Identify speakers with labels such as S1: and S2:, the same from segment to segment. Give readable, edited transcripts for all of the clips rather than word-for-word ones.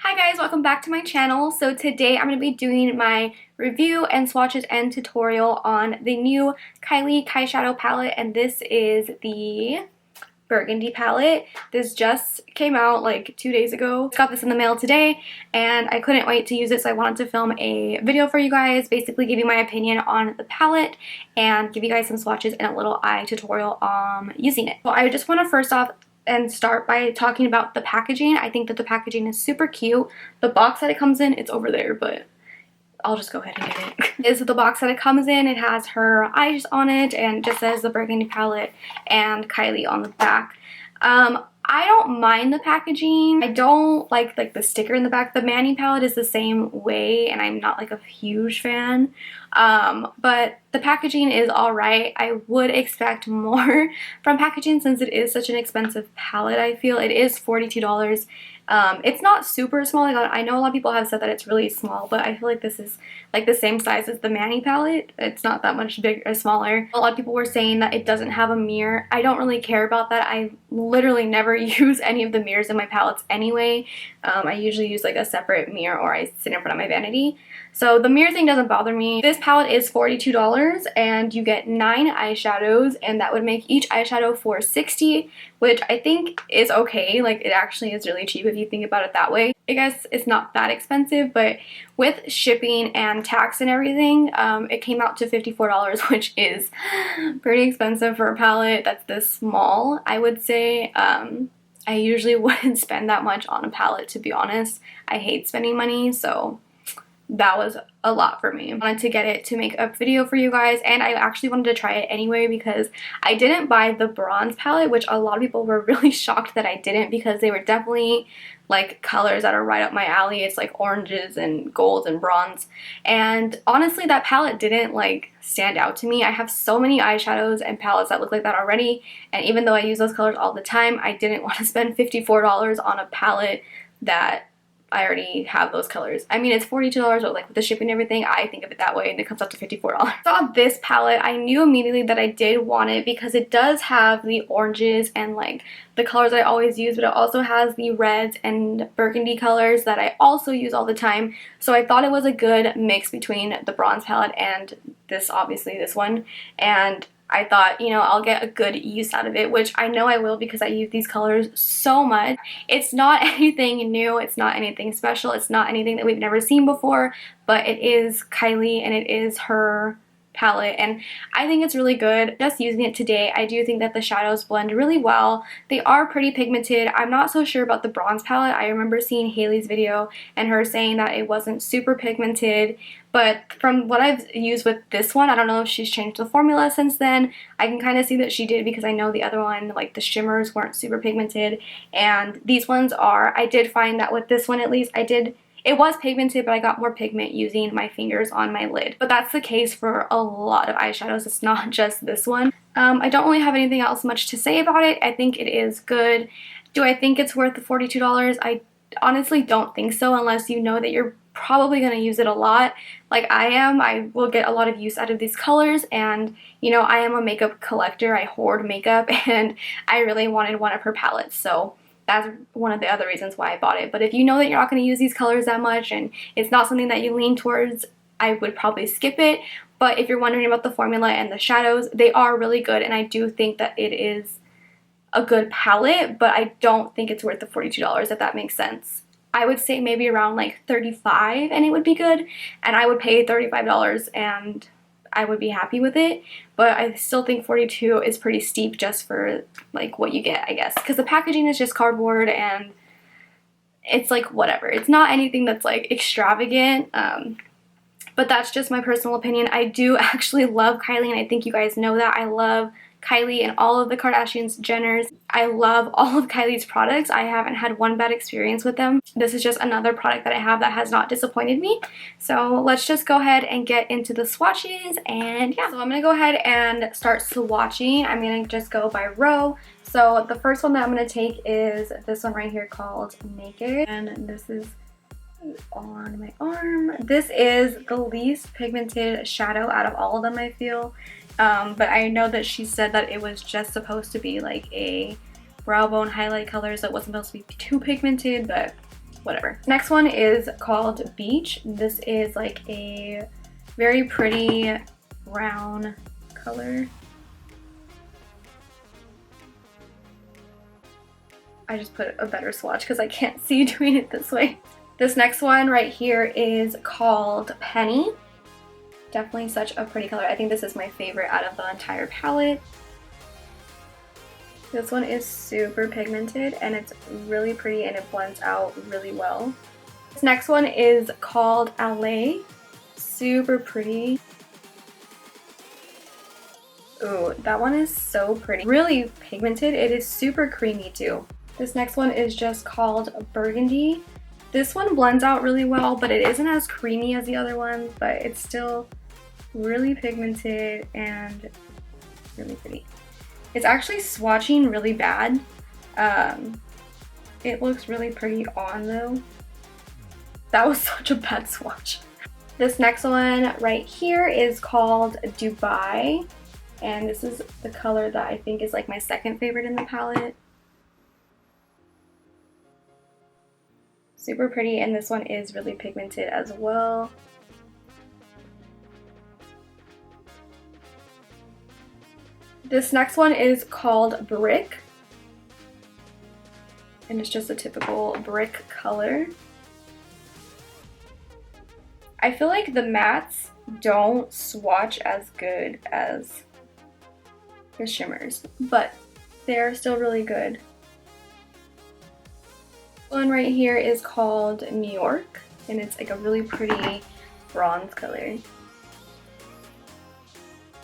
S1: Hi guys, welcome back to my channel. So today I'm going to be doing my review and swatches and tutorial on the new Kylie Cosmetics palette, and this is the Burgundy palette. This just came out like 2 days ago. Got this in the mail today and I couldn't wait to use it, so I wanted to film a video for you guys, basically giving my opinion on the palette and give you guys some swatches and a little eye tutorial on using it. So I just want to first off and start by talking about the packaging. I think that the packaging is super cute. The box that it comes in, it's over there, but I'll just go ahead and get it. This is the box that it comes in. It has her eyes on it and just says the Burgundy palette and Kylie on the back. I don't mind the packaging. I don't like the sticker in the back. The Vanity palette is the same way and I'm not like a huge fan. But the packaging is alright. I would expect more from packaging since it is such an expensive palette. I feel it is $42. It's not super small. Like, I know a lot of people have said that it's really small, but I feel like this is like the same size as the Vanity palette. It's not that much bigger or smaller. A lot of people were saying that it doesn't have a mirror. I don't really care about that. I literally never use any of the mirrors in my palettes anyway. I usually use like a separate mirror or I sit in front of my vanity. So the mirror thing doesn't bother me. This palette is $42 and you get 9 eyeshadows, and that would make each eyeshadow for $60, which I think is okay. Like, it actually is really cheap if you think about it that way. I guess it's not that expensive, but with shipping and tax and everything, it came out to $54, which is pretty expensive for a palette that's this small, I would say. I usually wouldn't spend that much on a palette, to be honest. I hate spending money, so that was a lot for me. I wanted to get it to make a video for you guys, and I actually wanted to try it anyway because I didn't buy the bronze palette, which a lot of people were really shocked that I didn't because they were definitely like colors that are right up my alley. It's like oranges and golds and bronze, and honestly that palette didn't like stand out to me. I have so many eyeshadows and palettes that look like that already, and even though I use those colors all the time, I didn't want to spend $54 on a palette that I already have those colors. I mean, it's $42, but like with the shipping and everything, I think of it that way, and it comes up to $54. I saw this palette, I knew immediately that I did want it because it does have the oranges and like the colors I always use, but it also has the reds and burgundy colors that I also use all the time. So I thought it was a good mix between the bronze palette and this, obviously this one, and I thought, you know, I'll get a good use out of it, which I know I will because I use these colors so much. It's not anything new, it's not anything special, it's not anything that we've never seen before, but it is Kylie and it is her palette, and I think it's really good. Just using it today, I do think that the shadows blend really well. They are pretty pigmented. I'm not so sure about the bronze palette. I remember seeing Haley's video and her saying that it wasn't super pigmented, but from what I've used with this one, I don't know if she's changed the formula since then. I can kind of see that she did because I know the other one, like the shimmers, weren't super pigmented, and these ones are. I did find that with this one at least, it was pigmented, but I got more pigment using my fingers on my lid. But that's the case for a lot of eyeshadows. It's not just this one. I don't really have anything else much to say about it. I think it is good. Do I think it's worth the $42? I honestly don't think so, unless you know that you're probably going to use it a lot. Like I am. I will get a lot of use out of these colors, and you know, I am a makeup collector. I hoard makeup, and I really wanted one of her palettes, so that's one of the other reasons why I bought it. But if you know that you're not going to use these colors that much and it's not something that you lean towards, I would probably skip it. But if you're wondering about the formula and the shadows, they are really good, and I do think that it is a good palette, but I don't think it's worth the $42, if that makes sense. I would say maybe around like $35 and it would be good, and I would pay $35 and I would be happy with it, but I still think $42 is pretty steep just for like what you get, I guess, because the packaging is just cardboard and it's like whatever. It's not anything that's like extravagant, but that's just my personal opinion. I do actually love Kylie, and I think you guys know that. I love Kylie and all of the Kardashians, Jenners. I love all of Kylie's products. I haven't had one bad experience with them. This is just another product that I have that has not disappointed me. So let's just go ahead and get into the swatches, and yeah. So I'm going to go ahead and start swatching. I'm going to just go by row. So the first one that I'm going to take is this one right here called Naked, and this is on my arm. This is the least pigmented shadow out of all of them, I feel. But I know that she said that it was just supposed to be like a brow bone highlight color, so it wasn't supposed to be too pigmented, but whatever. Next one is called Beach. This is like a very pretty brown color. I just put a better swatch because I can't see doing it this way. This next one right here is called Penny. Definitely such a pretty color. I think this is my favorite out of the entire palette. This one is super pigmented and it's really pretty and it blends out really well. This next one is called LA. Super pretty. Ooh, that one is so pretty. Really pigmented. It is super creamy too. This next one is just called Burgundy. This one blends out really well, but it isn't as creamy as the other ones, but it's still really pigmented and really pretty. It's actually swatching really bad. It looks really pretty on though. That was such a bad swatch. This next one right here is called Dubai. And this is the color that I think is like my second favorite in the palette. Super pretty, and this one is really pigmented as well. This next one is called Brick. And it's just a typical brick color. I feel like the mattes don't swatch as good as the shimmers, but they're still really good. One right here is called New York, and it's like a really pretty bronze color.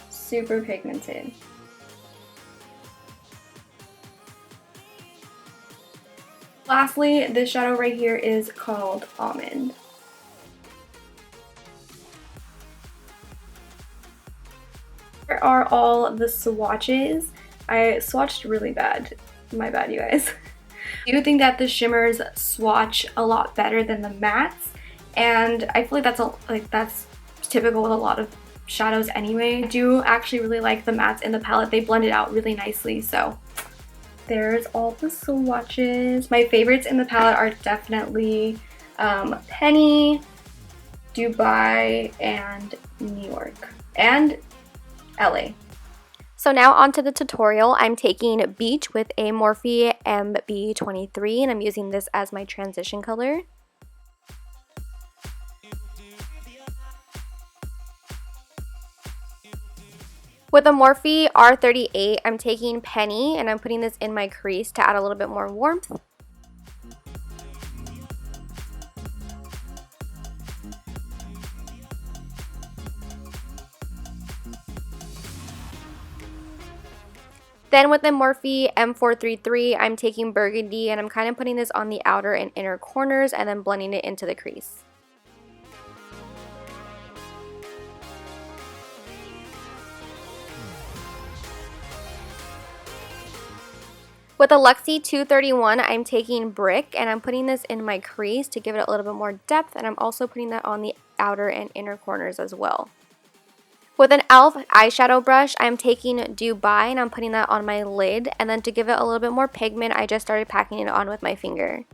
S1: Super pigmented. Lastly, this shadow right here is called Almond. Here are all the swatches. I swatched really bad. My bad, you guys. I do think that the shimmers swatch a lot better than the mattes, and I feel like that's typical with a lot of shadows anyway. I do actually really like the mattes in the palette. They blend it out really nicely, so there's all the swatches. My favorites in the palette are definitely Penny, Dubai, and New York, and LA. So now onto the tutorial. I'm taking Beach with a Morphe MB23 and I'm using this as my transition color. With a Morphe R38, I'm taking Penny and I'm putting this in my crease to add a little bit more warmth. Then with the Morphe M433, I'm taking Burgundy and I'm kind of putting this on the outer and inner corners and then blending it into the crease. With the Luxie 231, I'm taking Brick and I'm putting this in my crease to give it a little bit more depth, and I'm also putting that on the outer and inner corners as well. With an e.l.f. eyeshadow brush, I'm taking Dubai and I'm putting that on my lid, and then to give it a little bit more pigment, I just started packing it on with my finger.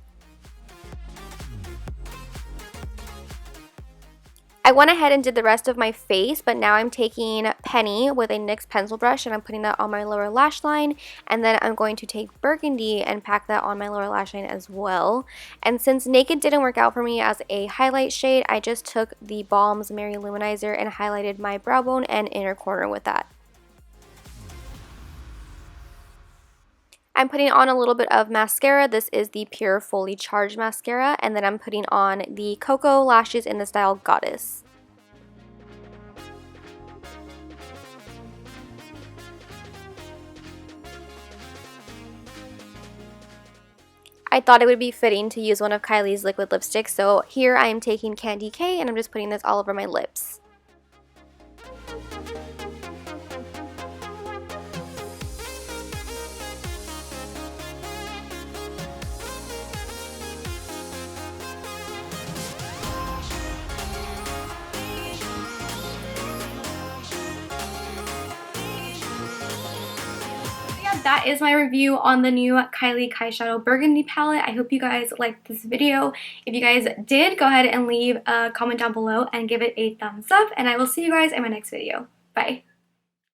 S1: I went ahead and did the rest of my face, but now I'm taking Penny with a NYX pencil brush and I'm putting that on my lower lash line, and then I'm going to take Burgundy and pack that on my lower lash line as well. And since Naked didn't work out for me as a highlight shade, I just took the Balm's Mary Luminizer and highlighted my brow bone and inner corner with that. I'm putting on a little bit of mascara. This is the Pure Fully Charged mascara, and then I'm putting on the Cocoa lashes in the style Goddess. I thought it would be fitting to use one of Kylie's liquid lipsticks, so here I am taking Candy K and I'm just putting this all over my lips. that is my review on the new Kylie Cosmetics Burgundy Palette. I hope you guys liked this video. If you guys did, go ahead and leave a comment down below and give it a thumbs up, and I will see you guys in my next video. Bye!